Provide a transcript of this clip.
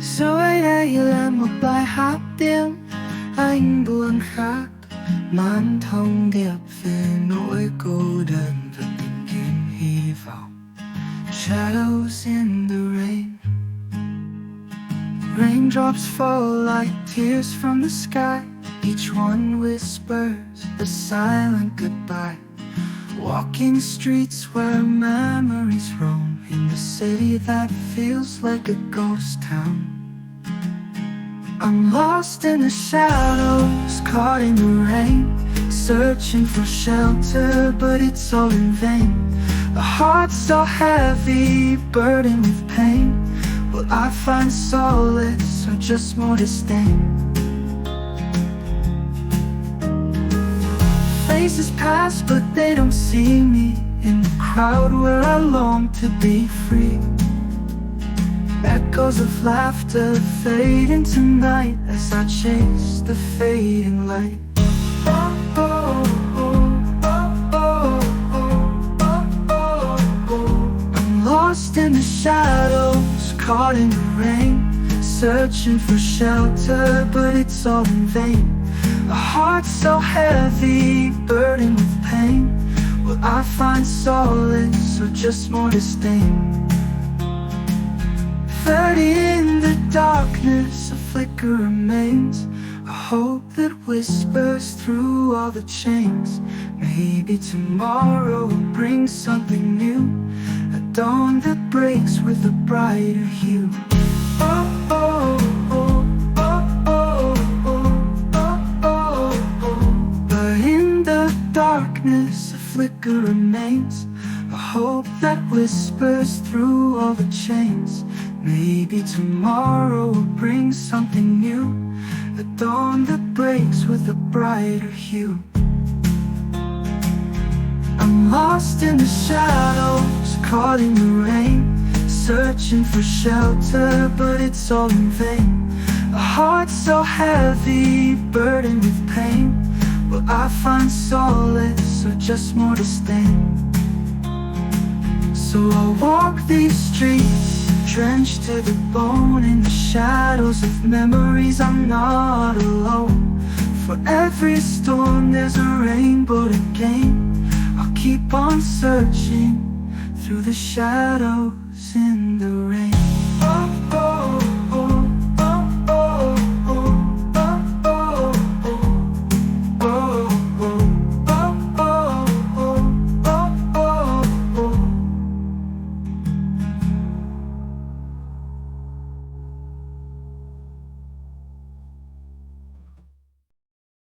Rồi đây là một bài hát tiếng anh buồn khác, mang thông điệp về nỗi cô đơn và tìm kiếm hy vọng. Shadows in the rain, raindrops fall like tears from the sky. Each one whispers a silent goodbye. Walking streets where memories roam, in the city that feels like a ghost town. I'm lost in the shadows, caught in the rain, searching for shelter, but it's all in vain. A heart so heavy, burdened with pain. Will I find solace or just more disdain? Faces pass, but they don't see me in the crowd where I long to be free. Echoes of laughter fade into night as I chase the fading light. I'm lost in the shadows, caught in the rain, searching for shelter, but it's all in vain. A heart so heavy, burdened with pain. Will I find solace or just more disdain? 30 in the darkness, a flicker remains, a hope that whispers through all the chains. Maybe tomorrow will bring something new, a dawn that breaks with a brighter hue. But in the darkness, a flicker remains, a hope that whispers through all the chains. Maybe tomorrow will bring something new, a dawn that breaks with a brighter hue. I'm lost in the shadows, caught in the rain, searching for shelter, but it's all in vain. A heart so heavy, burdened with pain. Will I find solace or just more disdain? So I'll walk these streets, drenched to the bone in the shadows of memories. I'm not alone. For every storm there's a rainbow to gain. I'll keep on searching through the shadows in the rain.